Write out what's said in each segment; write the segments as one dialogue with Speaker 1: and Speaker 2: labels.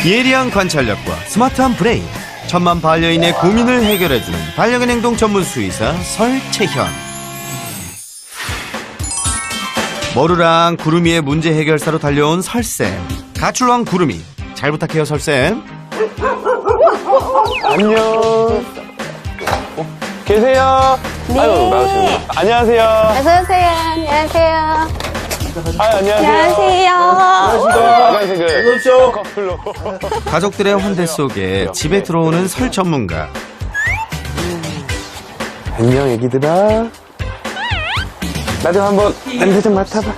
Speaker 1: 예리한 관찰력과 스마트한 브레인, 천만 반려인의 고민을 해결해주는 반려견 행동 전문 수의사 설채현. 머루랑 구름이의 문제 해결사로 달려온 설쌤. 가출왕 구름이, 잘 부탁해요 설쌤.
Speaker 2: 안녕. 계세요?
Speaker 3: 네.
Speaker 2: 아유, 나오시네. 안녕하세요.
Speaker 3: 어서오세요. 안녕하세요.
Speaker 2: 안녕하세요.
Speaker 3: 안녕하세요.
Speaker 2: 빨간색을 커플로.
Speaker 1: 가족들의 환대 속에 집에 들어오는 설 전문가.
Speaker 2: 안녕, 애기들아. 나도 한번 냄새 좀 맡아봐.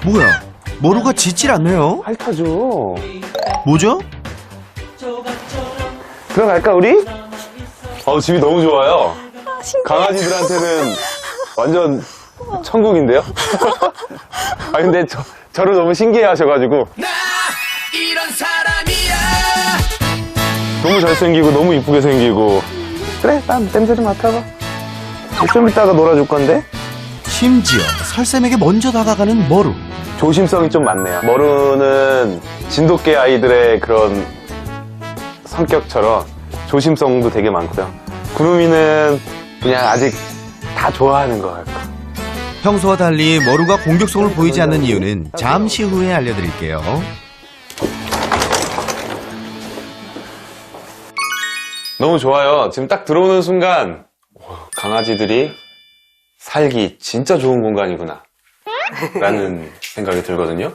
Speaker 1: 뭐야, 머루가 짖질 않네요.
Speaker 2: 핥아줘.
Speaker 1: 뭐죠?
Speaker 2: 들어갈까, 우리? 집이 너무 좋아요. 강아지들한테는 완전 천국인데요? 근데 저를 너무 신기해 하셔가지고.
Speaker 4: 나 이런 사람이야.
Speaker 2: 너무 잘생기고, 너무 이쁘게 생기고. 그래, 나 냄새 좀 맡아봐. 좀 이따가 놀아줄 건데?
Speaker 1: 심지어 설쌤에게 먼저 다가가는 머루.
Speaker 2: 조심성이 좀 많네요. 머루는 진돗개 아이들의 그런 성격처럼 조심성도 되게 많고요. 구름이는 그냥 아직 다 좋아하는 것 같고.
Speaker 1: 평소와 달리 머루가 공격성을 보이지 않는 이유는 잠시 후에 알려드릴게요.
Speaker 2: 너무 좋아요. 지금 딱 들어오는 순간 강아지들이 살기 진짜 좋은 공간이구나 라는 생각이 들거든요.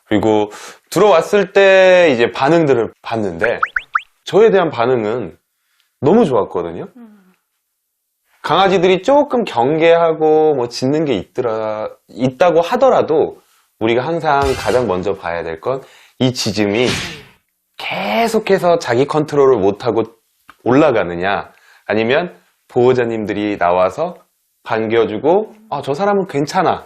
Speaker 2: 그리고 들어왔을 때 이제 반응들을 봤는데 저에 대한 반응은 너무 좋았거든요. 강아지들이 조금 경계하고 뭐 짖는 게 있다고 하더라도 우리가 항상 가장 먼저 봐야 될 건 이 짖음이 계속해서 자기 컨트롤을 못하고 올라가느냐, 아니면 보호자님들이 나와서 반겨주고 저 사람은 괜찮아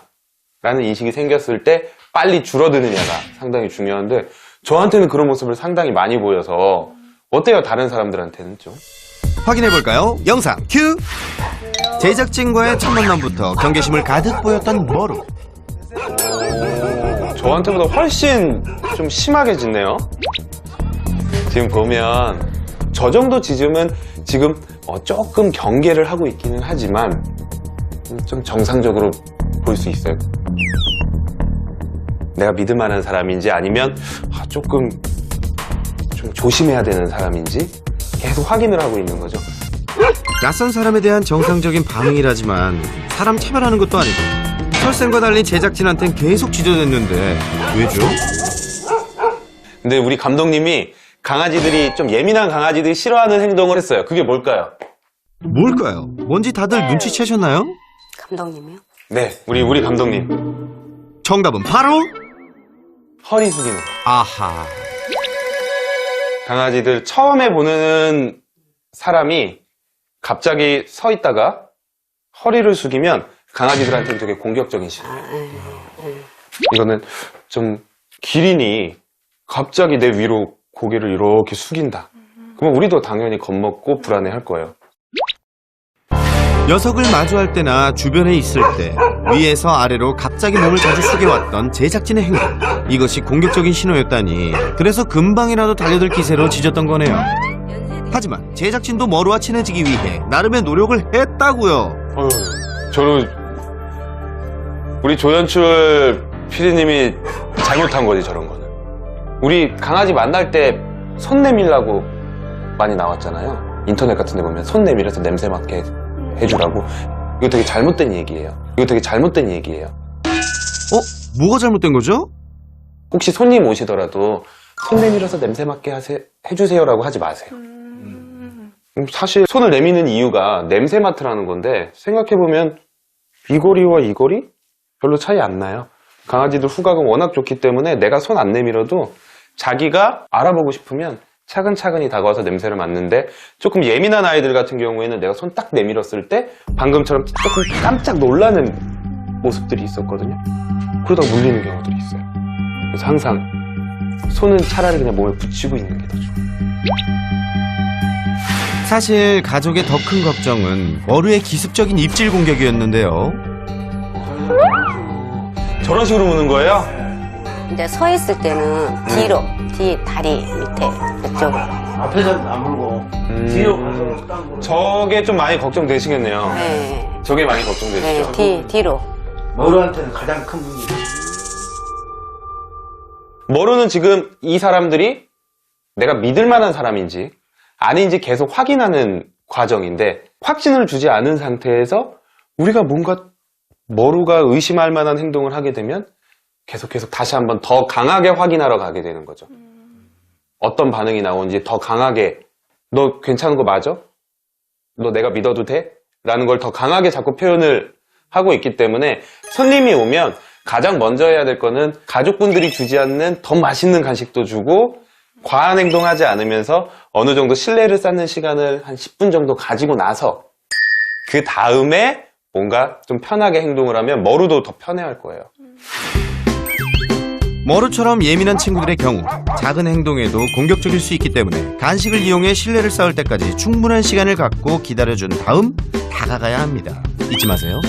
Speaker 2: 라는 인식이 생겼을 때 빨리 줄어드느냐가 상당히 중요한데, 저한테는 그런 모습을 상당히 많이 보여서 어때요? 다른 사람들한테는 좀?
Speaker 1: 확인해볼까요? 영상 큐! 제작진과의 첫 만남부터 경계심을 가득 보였던 머루.
Speaker 2: 저한테보다 훨씬 좀 심하게 짖네요. 지금 보면 저 정도 짖음은 지금 조금 경계를 하고 있기는 하지만 좀 정상적으로 볼 수 있어요. 내가 믿을 만한 사람인지 아니면 조금 좀 조심해야 되는 사람인지 계속 확인을 하고 있는 거죠.
Speaker 1: 낯선 사람에 대한 정상적인 반응이라지만 사람 차별하는 것도 아니고 설쌤과 달리 제작진한텐 계속 짖어댔는데 왜죠?
Speaker 2: 근데 우리 감독님이 강아지들이 좀 예민한 강아지들이 싫어하는 행동을 했어요. 그게 뭘까요?
Speaker 1: 뭘까요? 뭔지 다들 눈치채셨나요?
Speaker 3: 감독님이요?
Speaker 2: 네, 우리 감독님.
Speaker 1: 정답은 바로
Speaker 2: 허리 숙이는 거.
Speaker 1: 아하.
Speaker 2: 강아지들 처음에 보는 사람이 갑자기 서 있다가 허리를 숙이면 강아지들한테는 되게 공격적인 신호예요. 이거는 좀 기린이 갑자기 내 위로 고개를 이렇게 숙인다. 그러면 우리도 당연히 겁먹고 불안해할 거예요.
Speaker 1: 녀석을 마주할 때나 주변에 있을 때 위에서 아래로 갑자기 몸을 자주 숙여왔던 제작진의 행동. 이것이 공격적인 신호였다니. 그래서 금방이라도 달려들 기세로 짖었던 거네요. 하지만 제작진도 머루와 친해지기 위해 나름의 노력을 했다고요.
Speaker 2: 우리 조연출 PD님이 잘못한 거지, 저런 거는. 우리 강아지 만날 때 손 내밀라고 많이 나왔잖아요. 인터넷 같은 데 보면 손 내밀어서 냄새 맡게 해주라고. 이거 되게 잘못된 얘기예요.
Speaker 1: 뭐가 잘못된 거죠?
Speaker 2: 혹시 손님 오시더라도 손 내밀어서 냄새 맡게 해주세요라고 하지 마세요. 사실 손을 내미는 이유가 냄새 맡으라는 건데, 생각해보면 이 거리와 이 거리? 별로 차이 안 나요. 강아지들 후각은 워낙 좋기 때문에 내가 손 안 내밀어도 자기가 알아보고 싶으면 차근차근히 다가와서 냄새를 맡는데, 조금 예민한 아이들 같은 경우에는 내가 손 딱 내밀었을 때 방금처럼 조금 깜짝 놀라는 모습들이 있었거든요. 그러다 물리는 경우들이 있어요. 그래서 항상 손은 차라리 그냥 몸에 붙이고 있는 게 더 좋아요.
Speaker 1: 사실 가족의 더 큰 걱정은 머루의 기습적인 입질 공격이었는데요.
Speaker 2: 저런 식으로 무는 거예요?
Speaker 3: 이제 서 있을 때는 뒤로, 뒤 다리 밑에 그쪽으로.
Speaker 5: 앞에서 안 물고 뒤로 가서 딱 물고.
Speaker 2: 저게 좀 많이 걱정되시겠네요.
Speaker 3: 네,
Speaker 2: 저게 많이 걱정되시죠?
Speaker 3: 네, 뒤로.
Speaker 5: 머루한테는 가장 큰 문제.
Speaker 2: 머루는 지금 이 사람들이 내가 믿을 만한 사람인지 아닌지 계속 확인하는 과정인데 확신을 주지 않은 상태에서 우리가 뭔가 머루가 의심할 만한 행동을 하게 되면 계속 다시 한번 더 강하게 확인하러 가게 되는 거죠. 어떤 반응이 나오는지 더 강하게 너 괜찮은 거 맞아? 너 내가 믿어도 돼? 라는 걸 더 강하게 자꾸 표현을 하고 있기 때문에 손님이 오면 가장 먼저 해야 될 거는 가족분들이 주지 않는 더 맛있는 간식도 주고 과한 행동하지 않으면서 어느 정도 신뢰를 쌓는 시간을 한 10분 정도 가지고 나서 그 다음에 뭔가 좀 편하게 행동을 하면 머루도 더 편해할 거예요.
Speaker 1: 머루처럼 예민한 친구들의 경우 작은 행동에도 공격적일 수 있기 때문에 간식을 이용해 신뢰를 쌓을 때까지 충분한 시간을 갖고 기다려준 다음 다가가야 합니다. 잊지 마세요.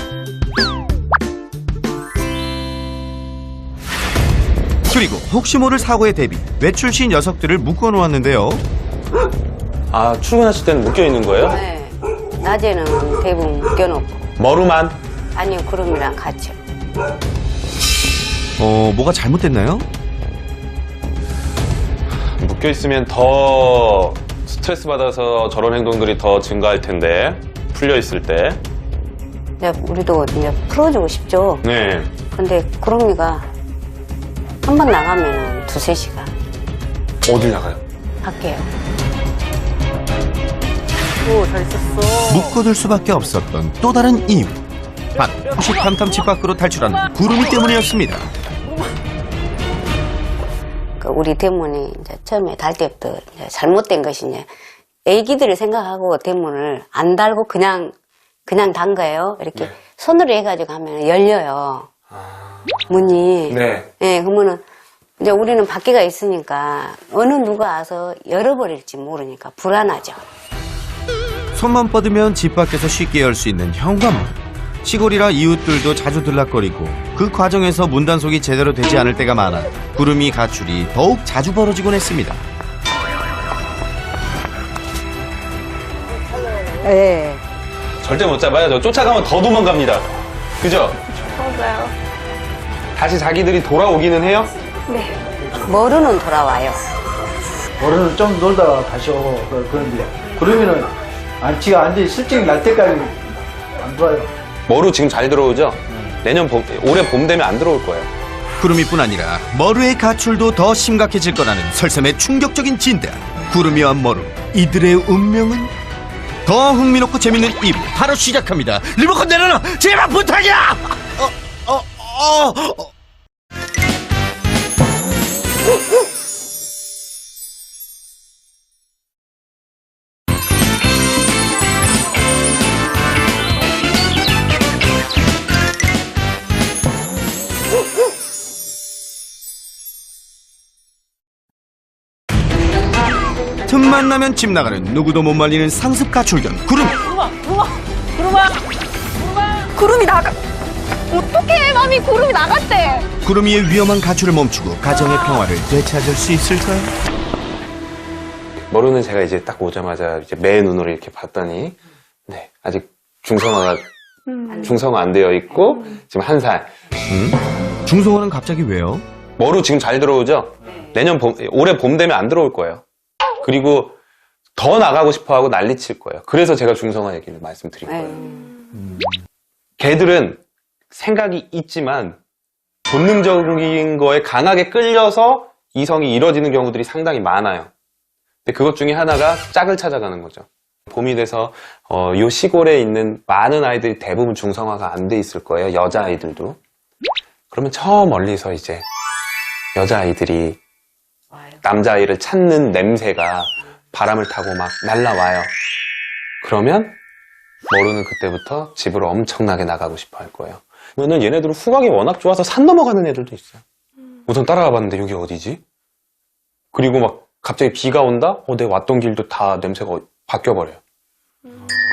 Speaker 1: 그리고 혹시 모를 사고에 대비 외출 시 녀석들을 묶어놓았는데요.
Speaker 2: 아, 출근하실 때는 묶여있는 거예요?
Speaker 3: 네, 낮에는 대부분 묶여놓고.
Speaker 2: 머루만?
Speaker 3: 아니요, 구름이랑 같이.
Speaker 1: 뭐가 잘못됐나요?
Speaker 2: 묶여있으면 더 스트레스 받아서 저런 행동들이 더 증가할 텐데 풀려있을 때.
Speaker 3: 이제 우리도 이제 풀어주고 싶죠.
Speaker 2: 네.
Speaker 3: 근데 구름이가 한 번 나가면 2-3시간
Speaker 2: 어딜 나가요?
Speaker 3: 밖에요. 오, 잘 썼어.
Speaker 1: 묶어둘 수밖에 없었던 또 다른 이유. 바로 호시탐탐 집 밖으로 탈출한 구름이 때문이었습니다.
Speaker 3: 우리 대문이 이제 처음에 달 때부터 이제 잘못된 것이 이제 애기들을 생각하고 대문을 안 달고 그냥 단 거예요. 이렇게
Speaker 2: 네.
Speaker 3: 손으로 해가지고 하면 열려요. 문이.
Speaker 2: 네.
Speaker 3: 네, 그러면은 이제 우리는 밖에가 있으니까 어느 누가 와서 열어버릴지 모르니까 불안하죠.
Speaker 1: 손만 뻗으면 집 밖에서 쉽게 열 수 있는 현관문. 시골이라 이웃들도 자주 들락거리고 그 과정에서 문단속이 제대로 되지 않을 때가 많아 구름이 가출이 더욱 자주 벌어지곤 했습니다.
Speaker 3: 네.
Speaker 2: 절대 못 잡아요. 저 쫓아가면 더 도망갑니다. 그죠?
Speaker 3: 맞아요.
Speaker 2: 다시 자기들이 돌아오기는 해요?
Speaker 3: 네. 머루는 돌아와요.
Speaker 5: 머루는 좀 놀다가 다시 오고 그런데 구름이는 지가 완전히 실증이 날 때까지 안 돌아요.
Speaker 2: 머루 지금 잘 들어오죠? 올해 봄 되면 안 들어올 거예요.
Speaker 1: 구름이뿐 아니라 머루의 가출도 더 심각해질 거라는 설쌤의 충격적인 진단. 구름이와 머루, 이들의 운명은? 더 흥미롭고 재밌는 2부 바로 시작합니다. 리모컨 내려놔! 제발 부탁이야! 틈만 나면 집 나가는 누구도 못 말리는 상습 가출견 구름.
Speaker 6: 구름이 나가. 어떡해, 맘이 구름이 나갔대.
Speaker 1: 구름이의 위험한 가출을 멈추고 가정의 평화를 되찾을 수 있을까요?
Speaker 2: 머루는 제가 이제 딱 오자마자 이제 매 눈으로 이렇게 봤더니, 네, 아직 중성화 안 되어 있고, 지금 1살.
Speaker 1: 중성화는 갑자기 왜요?
Speaker 2: 머루 지금 잘 들어오죠? 올해 봄 되면 안 들어올 거예요. 그리고 더 나가고 싶어 하고 난리칠 거예요. 그래서 제가 중성화 얘기를 말씀드린 거예요. 걔들은 생각이 있지만 본능적인 거에 강하게 끌려서 이성이 이뤄지는 경우들이 상당히 많아요. 근데 그것 중에 하나가 짝을 찾아가는 거죠. 봄이 돼서 이 시골에 있는 많은 아이들이 대부분 중성화가 안 돼 있을 거예요. 여자아이들도. 그러면 저 멀리서 이제 여자아이들이 남자아이를 찾는 냄새가 바람을 타고 막 날라와요. 그러면 머루는 그때부터 집으로 엄청나게 나가고 싶어 할 거예요. 그러면 얘네들은 후각이 워낙 좋아서 산 넘어가는 애들도 있어요. 우선 따라가 봤는데 여기 어디지? 그리고 막 갑자기 비가 온다? 내가 왔던 길도 다 냄새가 바뀌어버려요.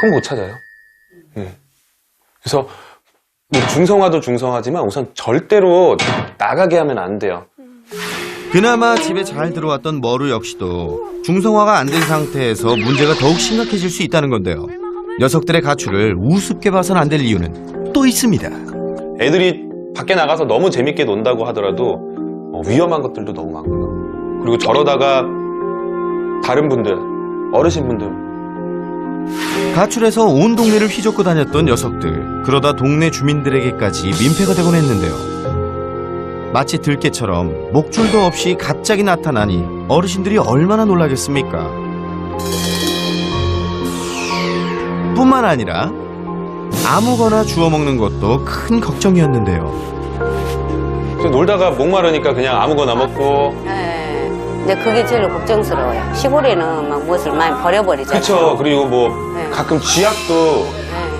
Speaker 2: 그럼 못 찾아요. 그래서 뭐 중성화도 중성화지만 우선 절대로 나가게 하면 안 돼요.
Speaker 1: 그나마 집에 잘 들어왔던 머루 역시도 중성화가 안 된 상태에서 문제가 더욱 심각해질 수 있다는 건데요. 녀석들의 가출을 우습게 봐선 안 될 이유는 또 있습니다.
Speaker 2: 애들이 밖에 나가서 너무 재밌게 논다고 하더라도 위험한 것들도 너무 많고요. 그리고 저러다가 다른 분들, 어르신분들
Speaker 1: 가출해서 온 동네를 휘젓고 다녔던 녀석들. 그러다 동네 주민들에게까지 민폐가 되곤 했는데요. 마치 들깨처럼 목줄도 없이 갑자기 나타나니 어르신들이 얼마나 놀라겠습니까? 뿐만 아니라 아무거나 주워 먹는 것도 큰 걱정이었는데요.
Speaker 2: 놀다가 목마르니까 그냥 아무거나 먹고.
Speaker 3: 네. 근데 그게 제일 걱정스러워요. 시골에는 막 무엇을 많이 버려버리잖아요.
Speaker 2: 그쵸. 그리고 뭐
Speaker 3: 네.
Speaker 2: 가끔 쥐약도
Speaker 3: 네.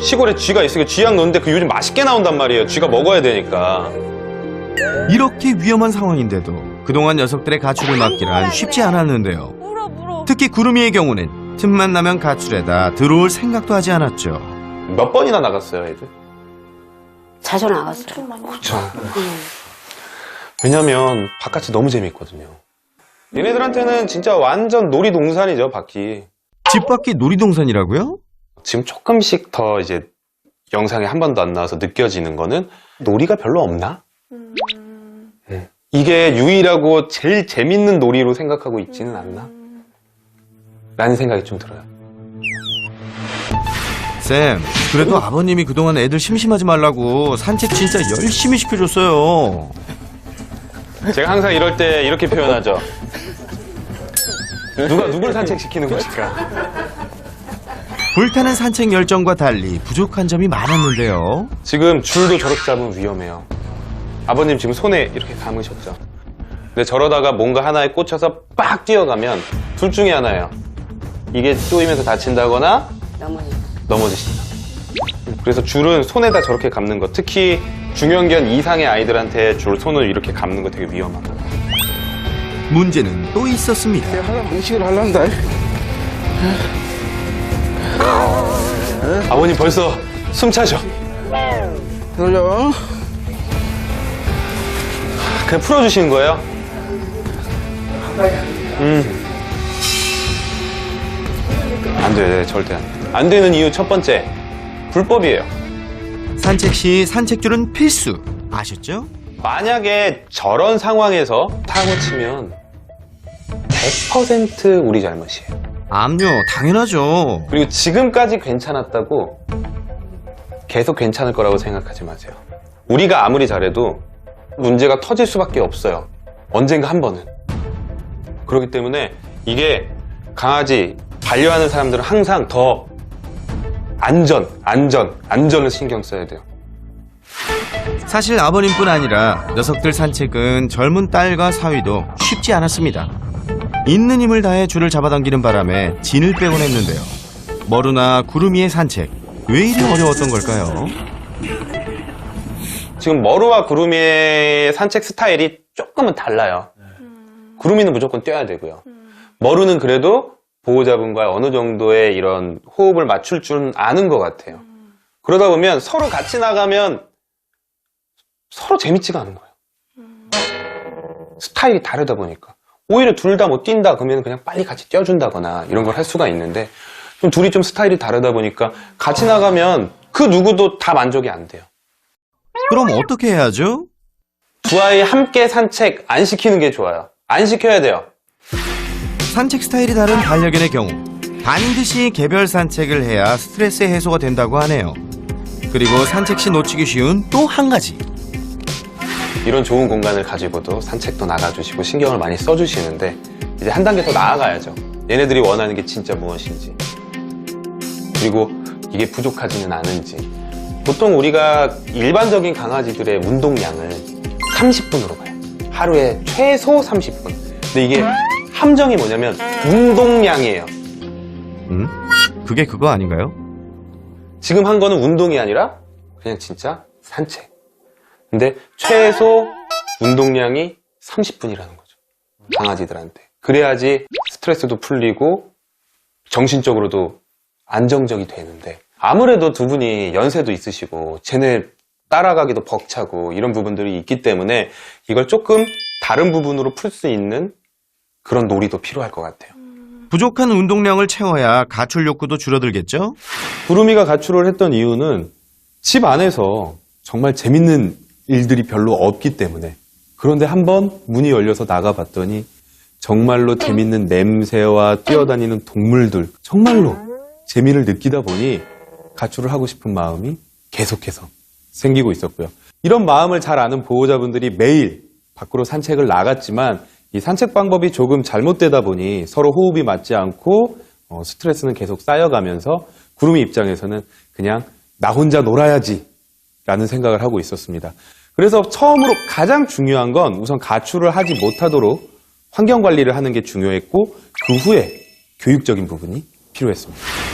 Speaker 2: 시골에 쥐가 있으니까 쥐약 넣는데 그 요즘 맛있게 나온단 말이에요. 쥐가 먹어야 되니까.
Speaker 1: 이렇게 위험한 상황인데도 그동안 녀석들의 가출을 막기란 쉽지 않았는데요.
Speaker 6: 물어.
Speaker 1: 특히 구름이의 경우는 틈만 나면 가출에다 들어올 생각도 하지 않았죠.
Speaker 2: 몇 번이나 나갔어요, 애들?
Speaker 3: 자주 나갔어요.
Speaker 6: 엄청 많이.
Speaker 2: 그쵸. 왜냐면 바깥이 너무 재밌거든요. 얘네들한테는 진짜 완전 놀이동산이죠, 밖이.
Speaker 1: 집 밖이 놀이동산이라고요?
Speaker 2: 지금 조금씩 더 이제 영상에 한 번도 안 나와서 느껴지는 거는 놀이가 별로 없나? 이게 유일하고 제일 재밌는 놀이로 생각하고 있지는 않나? 라는 생각이 좀 들어요.
Speaker 1: 쌤, 그래도 아버님이 그동안 애들 심심하지 말라고 산책 진짜 열심히 시켜줬어요.
Speaker 2: 제가 항상 이럴 때 이렇게 표현하죠. 누가 누굴 산책시키는 것일까?
Speaker 1: 불타는 산책 열정과 달리 부족한 점이 많았는데요.
Speaker 2: 지금 줄도 저렇게 잡으면 위험해요. 아버님 지금 손에 이렇게 감으셨죠. 근데 저러다가 뭔가 하나에 꽂혀서 빡 뛰어가면 둘 중에 하나예요. 이게 쪼이면서 다친다거나 넘어지신다. 그래서 줄은 손에다 저렇게 감는 거, 특히 중형견 이상의 아이들한테 줄 손을 이렇게 감는 거 되게 위험하고.
Speaker 1: 문제는 또 있었습니다.
Speaker 5: 음식을 하려는다.
Speaker 2: 아버님 벌써 숨 차죠?
Speaker 5: 놀려.
Speaker 2: 그냥 풀어주시는 거예요? 안 돼, 절대 안 돼. 안 되는 이유 첫 번째, 불법이에요.
Speaker 1: 산책 시 산책줄은 필수. 아셨죠?
Speaker 2: 만약에 저런 상황에서 사고 치면 100% 우리 잘못이에요.
Speaker 1: 암요, 당연하죠.
Speaker 2: 그리고 지금까지 괜찮았다고 계속 괜찮을 거라고 생각하지 마세요. 우리가 아무리 잘해도 문제가 터질 수밖에 없어요. 언젠가 한 번은. 그렇기 때문에 이게 강아지 반려하는 사람들은 항상 더 안전을 신경 써야 돼요.
Speaker 1: 사실 아버님뿐 아니라 녀석들 산책은 젊은 딸과 사위도 쉽지 않았습니다. 있는 힘을 다해 줄을 잡아당기는 바람에 진을 빼곤 했는데요. 머루나 구름이의 산책, 왜 이리 어려웠던 걸까요?
Speaker 2: 지금 머루와 구름이의 산책 스타일이 조금은 달라요. 구름이는 무조건 뛰어야 되고요. 머루는 그래도 보호자분과 어느 정도의 이런 호흡을 맞출 줄 아는 것 같아요. 그러다 보면 서로 같이 나가면 서로 재밌지가 않은 거예요. 스타일이 다르다 보니까. 오히려 둘 다 못 뛴다 그러면 그냥 빨리 같이 뛰어준다거나 이런 걸 할 수가 있는데 좀 둘이 좀 스타일이 다르다 보니까 같이 나가면 그 누구도 다 만족이 안 돼요.
Speaker 1: 그럼 어떻게 해야죠?
Speaker 2: 두 아이 함께 산책 안 시키는 게 좋아요. 안 시켜야 돼요.
Speaker 1: 산책 스타일이 다른 반려견의 경우 반드시 개별 산책을 해야 스트레스 해소가 된다고 하네요. 그리고 산책 시 놓치기 쉬운 또 한 가지.
Speaker 2: 이런 좋은 공간을 가지고도 산책도 나가주시고 신경을 많이 써주시는데 이제 한 단계 더 나아가야죠. 얘네들이 원하는 게 진짜 무엇인지, 그리고 이게 부족하지는 않은지. 보통 우리가 일반적인 강아지들의 운동량을 30분으로 봐요. 하루에 최소 30분. 근데 이게 함정이 뭐냐면 운동량이에요.
Speaker 1: 그게 그거 아닌가요?
Speaker 2: 지금 한 거는 운동이 아니라 그냥 진짜 산책. 근데 최소 운동량이 30분이라는 거죠. 강아지들한테. 그래야지 스트레스도 풀리고 정신적으로도 안정적이 되는데, 아무래도 두 분이 연세도 있으시고 쟤네 따라가기도 벅차고 이런 부분들이 있기 때문에 이걸 조금 다른 부분으로 풀 수 있는 그런 놀이도 필요할 것 같아요.
Speaker 1: 부족한 운동량을 채워야 가출 욕구도 줄어들겠죠?
Speaker 2: 구름이가 가출을 했던 이유는 집 안에서 정말 재밌는 일들이 별로 없기 때문에. 그런데 한번 문이 열려서 나가봤더니 정말로 재밌는 냄새와 뛰어다니는 동물들, 정말로 재미를 느끼다 보니 가출을 하고 싶은 마음이 계속해서 생기고 있었고요. 이런 마음을 잘 아는 보호자분들이 매일 밖으로 산책을 나갔지만 이 산책 방법이 조금 잘못되다 보니 서로 호흡이 맞지 않고 스트레스는 계속 쌓여가면서 구름이 입장에서는 그냥 나 혼자 놀아야지 라는 생각을 하고 있었습니다. 그래서 처음으로 가장 중요한 건 우선 가출을 하지 못하도록 환경 관리를 하는 게 중요했고 그 후에 교육적인 부분이 필요했습니다.